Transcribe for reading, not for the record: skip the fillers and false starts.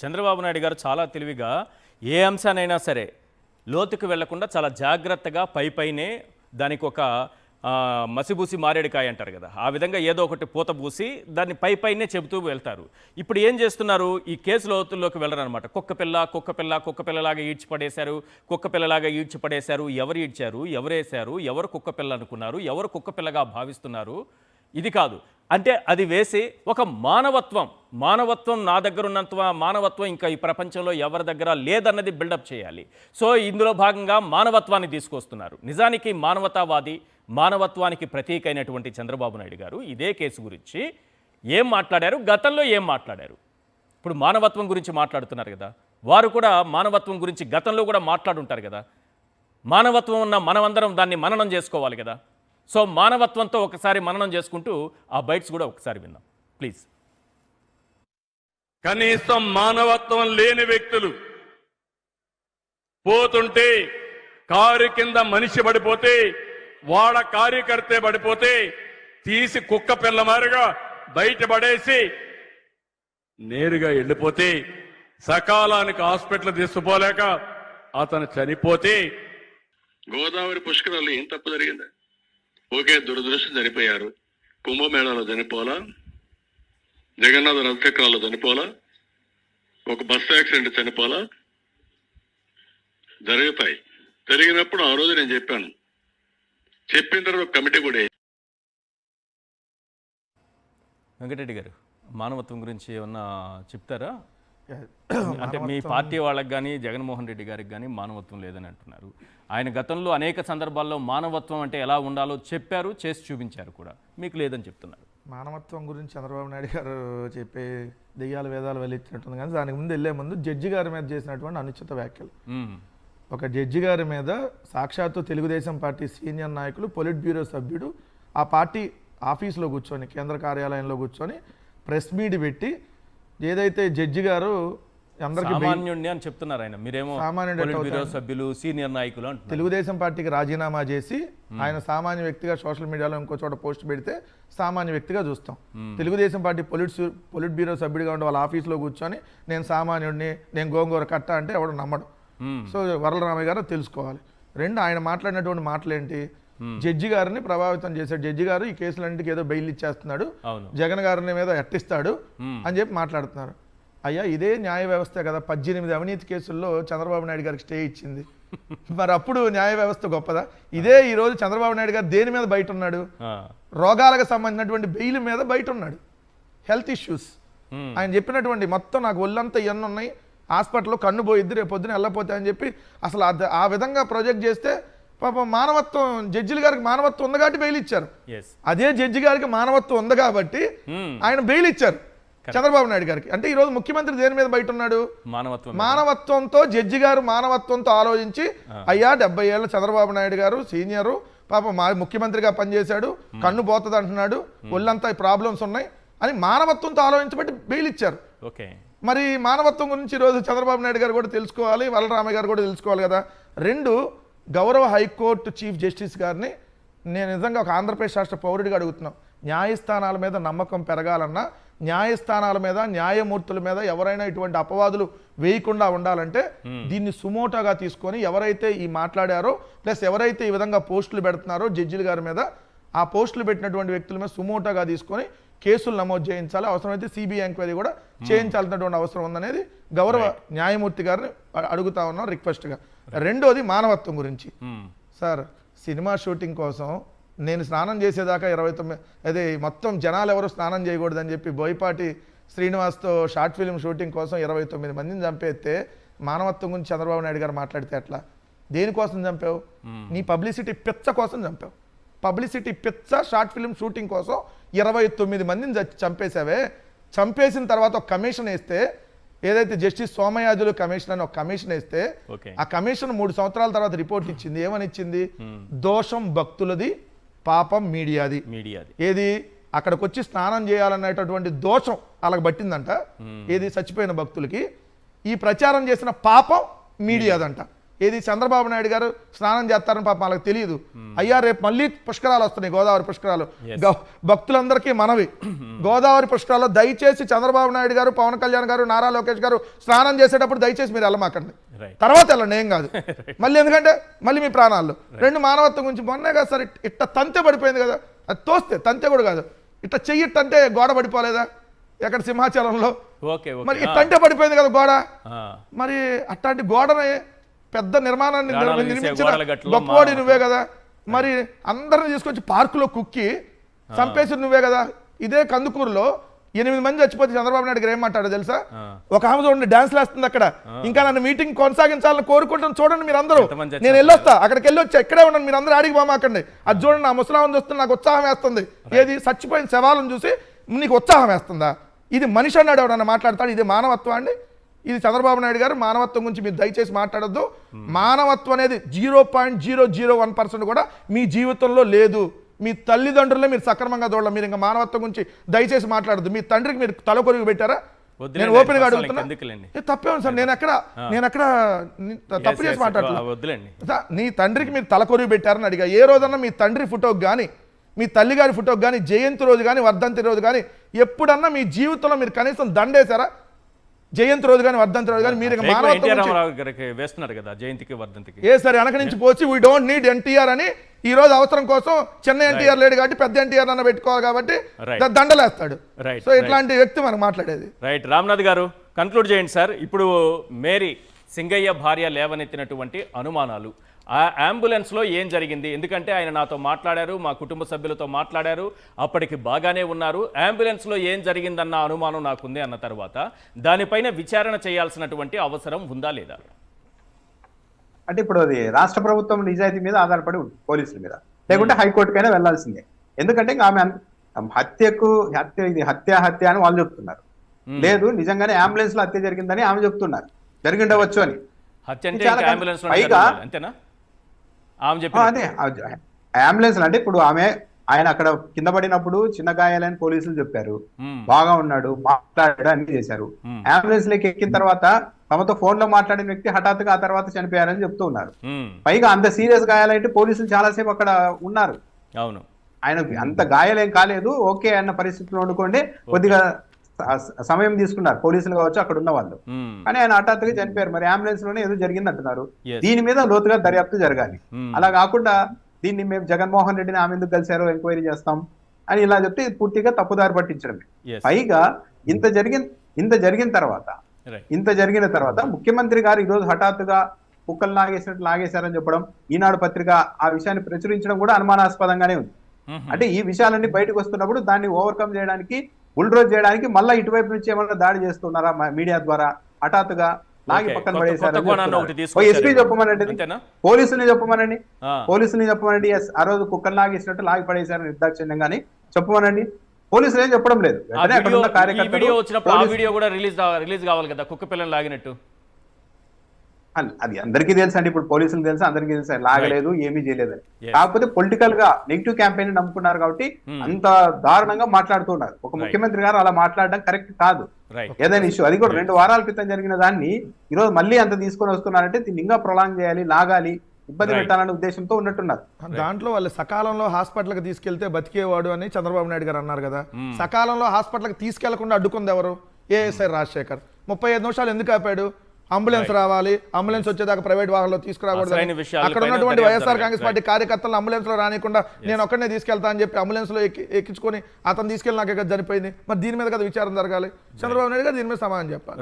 చంద్రబాబు నాయుడు గారు చాలా తెలివిగా ఏ అంశానైనా సరే లోతుకు వెళ్లకుండా చాలా జాగ్రత్తగా పైపైనే దానికి ఒక మసిబూసి మారేడికాయ అంటారు కదా, ఆ విధంగా ఏదో ఒకటి పూత పూసి దాన్ని పైపైనే చెబుతూ వెళ్తారు. ఇప్పుడు ఏం చేస్తున్నారు, ఈ కేసు లోతుల్లోకి వెళ్ళరనమాట. కుక్కపిల్లలాగా ఈడ్చిపడేశారు. ఎవరు ఈడ్చారు, ఎవరేశారు, ఎవరు కుక్కపిల్ల అనుకున్నారు, ఎవరు కుక్కపిల్లగా భావిస్తున్నారు, ఇది కాదు. అంటే అది వేసి ఒక మానవత్వం నా దగ్గర ఉన్నంత మానవత్వం ఇంకా ఈ ప్రపంచంలో ఎవరి దగ్గర లేదన్నది బిల్డప్ చేయాలి. సో ఇందులో భాగంగా మానవత్వాన్ని తీసుకొస్తున్నారు. నిజానికి మానవత్వానికి ప్రతీక అయినటువంటి చంద్రబాబు నాయుడు గారు ఇదే కేసు గురించి ఏం మాట్లాడారు, గతంలో ఏం మాట్లాడారు, ఇప్పుడు మానవత్వం గురించి మాట్లాడుతున్నారు కదా. వారు కూడా మానవత్వం గురించి గతంలో కూడా మాట్లాడుంటారు కదా. మానవత్వం ఉన్న మనమందరం దాన్ని మననం చేసుకోవాలి కదా. సో మానవత్వంతో ఒకసారి మననం చేసుకుంటూ ఆ బైట్స్ కూడా ఒకసారి విన్నాం ప్లీజ్. కనీసం మానవత్వం లేని వ్యక్తులు పోతుంటే కారు కింద మనిషి పడిపోతే వాళ్ళ కార్యకర్తే పడిపోతే తీసి కుక్క పిల్లమారుగా బయటపడేసి నేరుగా వెళ్ళిపోతే సకాలానికి హాస్పిటల్ తీసుకుపోలేక అతను చనిపోతే గోదావరి పుష్కరాలు ఏం తప్పు జరిగింది? ఓకే, దురదృష్టం చనిపోయారు. కుంభమేళాలో చనిపోలా, జగన్నాథ రథచక్రాల్లో చనిపోలా, ఒక బస్సు యాక్సిడెంట్ చనిపోలా, జరుగుతాయి. జరిగినప్పుడు ఆ రోజు నేను చెప్పిన తర్వాత కమిటీ కూడా. వెంకటరెడ్డి గారు, మానవత్వం గురించి ఏమన్నా చెప్తారా? అంటే మీ పార్టీ వాళ్ళకి కానీ జగన్మోహన్ రెడ్డి గారికి కానీ మానవత్వం లేదని అంటున్నారు. ఆయన గతంలో అనేక సందర్భాల్లో మానవత్వం అంటే ఎలా ఉండాలో చెప్పారు, చేసి చూపించారు కూడా. మీకు లేదని చెప్తున్నారు. మానవత్వం గురించి చంద్రబాబు నాయుడు గారు చెప్పే దెయ్యాలు వేదాలు వెళ్ళిచ్చినట్టుంది. కానీ దానికి ముందు వెళ్ళే ముందు జడ్జి గారి మీద చేసినటువంటి అనుచిత వ్యాఖ్యలు. ఒక జడ్జి గారి మీద సాక్షాత్తు తెలుగుదేశం పార్టీ సీనియర్ నాయకులు, పొలిట్ బ్యూరో సభ్యుడు ఆ పార్టీ ఆఫీసులో కూర్చొని, కేంద్ర కార్యాలయంలో కూర్చొని ప్రెస్ మీట్ పెట్టి ఏదైతే జడ్జి గారు అందరికీ సామాన్యుడిని అని చెప్తున్నారు ఆయన, మీరేమో సభ్యులు సీనియర్ నాయకులు అంటున్నారు. తెలుగుదేశం పార్టీకి రాజీనామా చేసి ఆయన సామాన్య వ్యక్తిగా సోషల్ మీడియాలో ఇంకో చోట పోస్ట్ పెడితే సామాన్య వ్యక్తిగా చూస్తాం. తెలుగుదేశం పార్టీ పొలిట్ బ్యూరో సభ్యుడిగా ఉండే వాళ్ళ ఆఫీస్లో కూర్చొని నేను సామాన్యుడిని, నేను గోంగూర కట్ట అంటే ఎవడు నమ్మడు. సో వరలరామయ్య గారు తెలుసుకోవాలి. రెండు, ఆయన మాట్లాడినటువంటి మాటలు ఏంటి, జడ్జి గారిని ప్రభావితం చేశాడు. జడ్జి గారు ఈ కేసులన్నింటికి ఏదో బెయిల్ ఇచ్చేస్తున్నాడు, జగన్ గారిని మీద ఎట్టిస్తాడు అని చెప్పి మాట్లాడుతున్నారు. అయ్యా, ఇదే న్యాయ వ్యవస్థ కదా 18 అవినీతి కేసుల్లో చంద్రబాబు నాయుడు గారికి స్టే ఇచ్చింది. మరి అప్పుడు న్యాయ వ్యవస్థ గొప్పదా? ఇదే ఈ రోజు చంద్రబాబు నాయుడు గారు దేని మీద బయట ఉన్నాడు? రోగాలకు సంబంధించినటువంటి బెయిల్ మీద బయట ఉన్నాడు. హెల్త్ ఇష్యూస్ ఆయన చెప్పినటువంటి మొత్తం నాకు ఒళ్ళంతా ఇవన్నీ ఉన్నాయి, హాస్పిటల్లో కన్ను పోయిద్ది, రేపు పొద్దున వెళ్ళపోతే అని చెప్పి అసలు ఆ విధంగా ప్రొజెక్ట్ చేస్తే పాపం మానవత్వం, జడ్జిల గారికి మానవత్వం ఉంది కాబట్టి బెయిల్ ఇచ్చారు. అదే జడ్జి గారికి మానవత్వం ఉంది కాబట్టి ఆయన బెయిల్ ఇచ్చారు చంద్రబాబు నాయుడు గారికి. అంటే ఈరోజు ముఖ్యమంత్రి దేని మీద బయట ఉన్నాడు? మానవత్వంతో. జడ్జి గారు మానవత్వంతో ఆలోచించి అయ్యా 70 ఏళ్ళ చంద్రబాబు నాయుడు గారు సీనియరు, పాపం ముఖ్యమంత్రిగా పనిచేశాడు, కన్ను పోతుంది అంటున్నాడు, ఒళ్ళంతా ప్రాబ్లమ్స్ ఉన్నాయి అని మానవత్వంతో ఆలోచించబట్టి బెయిల్ ఇచ్చారు. మరి మానవత్వం గురించి ఈరోజు చంద్రబాబు నాయుడు గారు కూడా తెలుసుకోవాలి, వరలరామయ్య గారు కూడా తెలుసుకోవాలి కదా. రెండు, గౌరవ హైకోర్టు చీఫ్ జస్టిస్ గారిని నేను నిజంగా ఒక ఆంధ్రప్రదేశ్ రాష్ట్ర పౌరుడిగా అడుగుతున్నాం. న్యాయస్థానాల మీద నమ్మకం పెరగాలన్నా, న్యాయస్థానాల మీద, న్యాయమూర్తుల మీద ఎవరైనా ఇటువంటి అపవాదులు వేయకుండా ఉండాలంటే దీన్ని సుమోటోగా తీసుకొని ఎవరైతే ఈ మాట్లాడారో, ప్లస్ ఎవరైతే ఈ విధంగా పోస్టులు పెడుతున్నారో జడ్జిల గారి మీద, ఆ పోస్టులు పెట్టినటువంటి వ్యక్తుల మీద సుమోటోగా తీసుకొని కేసులు నమోదు చేయించాలి. అవసరమైతే సిబిఐ ఎంక్వైరీ కూడా చేయించాల్సినటువంటి అవసరం ఉందనేది గౌరవ న్యాయమూర్తి గారిని అడుగుతా ఉన్నాం రిక్వెస్ట్గా. రెండోది మానవత్వం గురించి. సార్, సినిమా షూటింగ్ కోసం నేను స్నానం చేసేదాకా 29 అదే మొత్తం జనాలు ఎవరు స్నానం చేయకూడదని చెప్పి బోయపాటి శ్రీనివాస్తో షార్ట్ ఫిల్మ్ షూటింగ్ కోసం 29 మందిని చంపేస్తే మానవత్వం గురించి చంద్రబాబు నాయుడు గారు మాట్లాడితే ఎట్లా? దేనికోసం చంపావు? నీ పబ్లిసిటీ పిచ్చ కోసం చంపావు. పబ్లిసిటీ పిచ్చ షార్ట్ ఫిల్మ్ షూటింగ్ కోసం 29 మందిని చంపేశావే. చంపేసిన తర్వాత ఒక కమిషన్ వేస్తే, ఏదైతే జస్టిస్ సోమయాజులు కమిషన్ అని ఒక కమిషన్ వేస్తే, ఆ కమిషన్ 3 సంవత్సరాల తర్వాత రిపోర్ట్ ఇచ్చింది. ఏమని ఇచ్చింది? దోషం భక్తులది, పాపం మీడియాది. ఏది? అక్కడికి వచ్చి స్నానం చేయాలనేటటువంటి దోషం అలాగ పట్టిందంట. ఏది? చచ్చిపోయిన భక్తులకి. ఈ ప్రచారం చేసిన పాపం మీడియాదంట. ఏది చంద్రబాబు నాయుడు గారు స్నానం చేస్తారని పాపం వాళ్ళకి తెలియదు. అయ్యా రేపు మళ్ళీ పుష్కరాలు వస్తున్నాయి, గోదావరి పుష్కరాలు. భక్తులందరికీ మనవి, గోదావరి పుష్కరాల్లో దయచేసి చంద్రబాబు నాయుడు గారు, పవన్ కళ్యాణ్ గారు, నారా లోకేష్ గారు స్నానం చేసేటప్పుడు దయచేసి మీరు వెళ్ళమాకండి, తర్వాత వెళ్ళండి, ఏం కాదు మళ్ళీ, ఎందుకంటే మళ్ళీ మీ ప్రాణాల్లో. రెండు మానవత్వం గురించి మొన్నే కదా సార్ ఇట్ట తంతె పడిపోయింది కదా, అది తోస్తే తంతె కూడా కాదు, ఇట్ట చెయ్యిట్టంటే గోడ పడిపోలేదా ఎక్కడ సింహాచలంలో, మరి ఇట్టంటే పడిపోయింది కదా గోడ. మరి అట్లాంటి గోడని పెద్ద నిర్మాణాన్ని నిర్మించిన గొప్పవాడి నువ్వే కదా, మరి అందరిని తీసుకొచ్చి పార్కులో కుక్కి చంపేసి నువ్వే కదా. ఇదే కందుకూరులో 8 మంది చచ్చిపోతే చంద్రబాబు నాయుడు గారు ఏం మాట్లాడో తెలుసా? ఒక ఆమె చూడండి డాన్స్ వేస్తుంది అక్కడ, ఇంకా నన్ను మీటింగ్ కొనసాగించాలని కోరుకుంటాను చూడండి మీరు అందరూ, నేను వెళ్ళొస్తా అక్కడికి వెళ్ళొచ్చా, ఇక్కడే ఉన్నాను, మీరు అందరూ ఆడికి పోమాకండి. అది చూడండి, నా ముసలామని చూస్తే నాకు ఉత్సాహం వేస్తుంది. ఏది చచ్చిపోయిన శవాలను చూసి నీకు ఉత్సాహం వేస్తుందా? ఇది మనిషి అన్నాడు ఎవడన్నా మాట్లాడతాడు? ఇది మానవత్వం అండి? ఇది చంద్రబాబు నాయుడు గారు మానవత్వం గురించి మీరు దయచేసి మాట్లాడొద్దు. మానవత్వం అనేది 0.001% కూడా మీ జీవితంలో లేదు. మీ తల్లిదండ్రులే మీరు సక్రమంగా చూడాలి, మీరు ఇంకా మానవత్వం గురించి దయచేసి మాట్లాడద్దు. మీ తండ్రికి మీరు తల కొరుగు పెట్టారా? నేను ఓపెన్ గా అడుగుతున్నా, తప్పేమో సార్, నేను ఎక్కడ తప్పు చేసి మాట్లాడుతున్నా. నీ తండ్రికి మీరు తల కొరుగు పెట్టారని అడిగా. ఏ రోజన్నా మీ తండ్రి ఫోటోకి కానీ, మీ తల్లి గారి ఫోటోకి కానీ, జయంతి రోజు కానీ, వర్ధంతి రోజు కానీ ఎప్పుడన్నా మీ జీవితంలో మీరు కనీసం దండేశారా? జయంతి రోజు కానీ, వర్ధంతి రోజు కానీ మీరు వేస్తున్నారు కదా జయంతికి వర్ధంతికి. ఏ సరే వెనక నుంచి పోచి వీ డోంట్ నీడ్ ఎన్టీఆర్ అని ఈ రోజు అవసరం కోసం చిన్న ఎన్టీఆర్ లేడు కాబట్టి పెద్ద ఎన్టీఆర్ అన్న పెట్టుకోవాలి కాబట్టి దండలేస్తాడు. సో ఇట్లాంటి వ్యక్తి మనం మాట్లాడేది. రైట్, రామ్నాథ్ గారు కన్క్లూడ్ చేయండి సార్. ఇప్పుడు మేరీ సింగయ్య భార్య లేవనెత్తినటువంటి అనుమానాలు, ఆ అంబులెన్స్లో ఏం జరిగింది? ఎందుకంటే ఆయన నాతో మాట్లాడారు, మా కుటుంబ సభ్యులతో మాట్లాడారు, అప్పటికి బాగానే ఉన్నారు. అంబులెన్స్లో ఏం జరిగిందన్న అనుమానం నాకుంది అన్న తర్వాత దానిపైన విచారణ చేయాల్సినటువంటి అవసరం ఉందా లేదా? అంటే ఇప్పుడు అది రాష్ట్ర ప్రభుత్వం నిజాయితీ మీద ఆధారపడి ఉంది, పోలీసుల మీద, లేకుంటే హైకోర్టుకైనా వెళ్లాల్సిందే. ఎందుకంటే ఆమె ఇది హత్య అని వాళ్ళు చెప్తున్నారు. లేదు, నిజంగానే అంబులెన్స్ లో హత్య జరిగిందని ఆమె చెప్తున్నారు, జరిగిండవచ్చు అని. పైగా అదే అంబులెన్స్ అంటే ఇప్పుడు ఆయన అక్కడ కింద పడినప్పుడు చిన్న గాయాలని పోలీసులు చెప్పారు, బాగా ఉన్నాడు, మాట్లాడాడు, అన్ని చేశారు. అంబులెన్స్ లోకి ఎక్కిన తర్వాత తమతో ఫోన్ లో మాట్లాడిన వ్యక్తి హఠాత్తుగా ఆ తర్వాత చనిపోయారని చెప్తూ ఉన్నారు. పైగా అంత సీరియస్ గాయాలంటే పోలీసులు చాలాసేపు అక్కడ ఉన్నారు. అవును, ఆయనకు అంత గాయాలేం కాలేదు, ఓకే అన్న పరిస్థితిలో వండుకోండి, కొద్దిగా సమయం తీసుకున్నారు పోలీసులు కావచ్చు అక్కడ ఉన్న వాళ్ళు. కానీ ఆయన హఠాత్తుగా చనిపోయారు. మరి అంబులెన్స్ లోనే ఏదో జరిగింది అంటున్నారు. దీని మీద లోతుగా దర్యాప్తు జరగాలి. అలా కాకుండా దీన్ని మేము జగన్మోహన్ రెడ్డిని ఆమె ఎందుకు కలిశారో ఎంక్వైరీ చేస్తాం అని ఇలా చెప్తే పూర్తిగా తప్పుదారి పట్టించడమే. పైగా ఇంత జరిగిన తర్వాత ముఖ్యమంత్రి గారు ఈ రోజు హఠాత్తుగా కుక్కలు లాగేశారని చెప్పడం, ఈనాడు పత్రిక ఆ విషయాన్ని ప్రచురించడం కూడా అనుమానాస్పదంగానే ఉంది. అంటే ఈ విషయాలన్నీ బయటకు వస్తున్నప్పుడు దాన్ని ఓవర్కమ్ చేయడానికి, బుల్డ్రోజ్ చేయడానికి మళ్ళీ ఇటువైపు నుంచి ఏమన్నా దాడి చేస్తున్నారా మీడియా ద్వారా? హఠాత్తుగా లాగి పక్కన పడేశారు. ఎస్పీ చెప్పమనండి, పోలీసుని చెప్పమనండి. ఎస్, ఆ రోజు కుక్కలు లాగేసినట్టు లాగి పడేశారు నిర్దాక్షిణ్యంగాని చెప్పమనండి. పోలీసులు ఏం చెప్పడం లేదు. రిలీజ్ కావాలి కదా కుక్క పిల్లని లాగినట్టు. అది అందరికీ తెలుసు అండి, ఇప్పుడు పోలీసులు తెలుసు, అందరికీ తెలుసు లాగలేదు, ఏమీ చేయలేదని. కాకపోతే పొలిటికల్ గా నెగిటివ్ క్యాంపెయిన్ నమ్ముకున్నారు కాబట్టి అంత దారుణంగా మాట్లాడుతున్నారు. ఒక ముఖ్యమంత్రి గారు అలా మాట్లాడడం కరెక్ట్ కాదు. ఏదైనా ఇష్యూ, అది కూడా 2 వారాల క్రితం జరిగిన దాన్ని ఈ రోజు మళ్ళీ అంత తీసుకొని వస్తున్నారంటే దీన్ని ఇంకా ప్రొలాంగ్ చేయాలి, లాగాలి, ఇబ్బంది పెట్టాలనే ఉద్దేశంతో ఉన్నట్టున్నారు. దాంట్లో వాళ్ళు సకాలంలో హాస్పిటల్కి తీసుకెళ్తే బతికేవాడు అని చంద్రబాబు నాయుడు గారు అన్నారు కదా. సకాలంలో హాస్పిటల్కి తీసుకెళ్లకుండా అడ్డుకుంది ఎవరు? ఏఎస్ఐ రాజశేఖర్. 35 నిమిషాలు ఎందుకు ఆపాడు? అంబులెన్స్ రావాలి, అంబులెన్స్ వచ్చేదాకా ప్రైవేట్ వాహనంలో తీసుకురాకూడదు. అక్కడ ఉన్నటువంటి వైఎస్ఆర్ కాంగ్రెస్ పార్టీ కార్యకర్తలు అంబులెన్స్ లో రానికుండా నేను ఒక్కడనే తీసుకెళ్తా అని చెప్పి అంబులెన్స్ లో ఎక్కించుకొని అతను తీసుకెళ్ళి నాకు చనిపోయింది. మరి దీని మీద కదా విచారం జరగాలి. చంద్రబాబు నాయుడు గారు దీని మీద సమాధానం చెప్పాలి.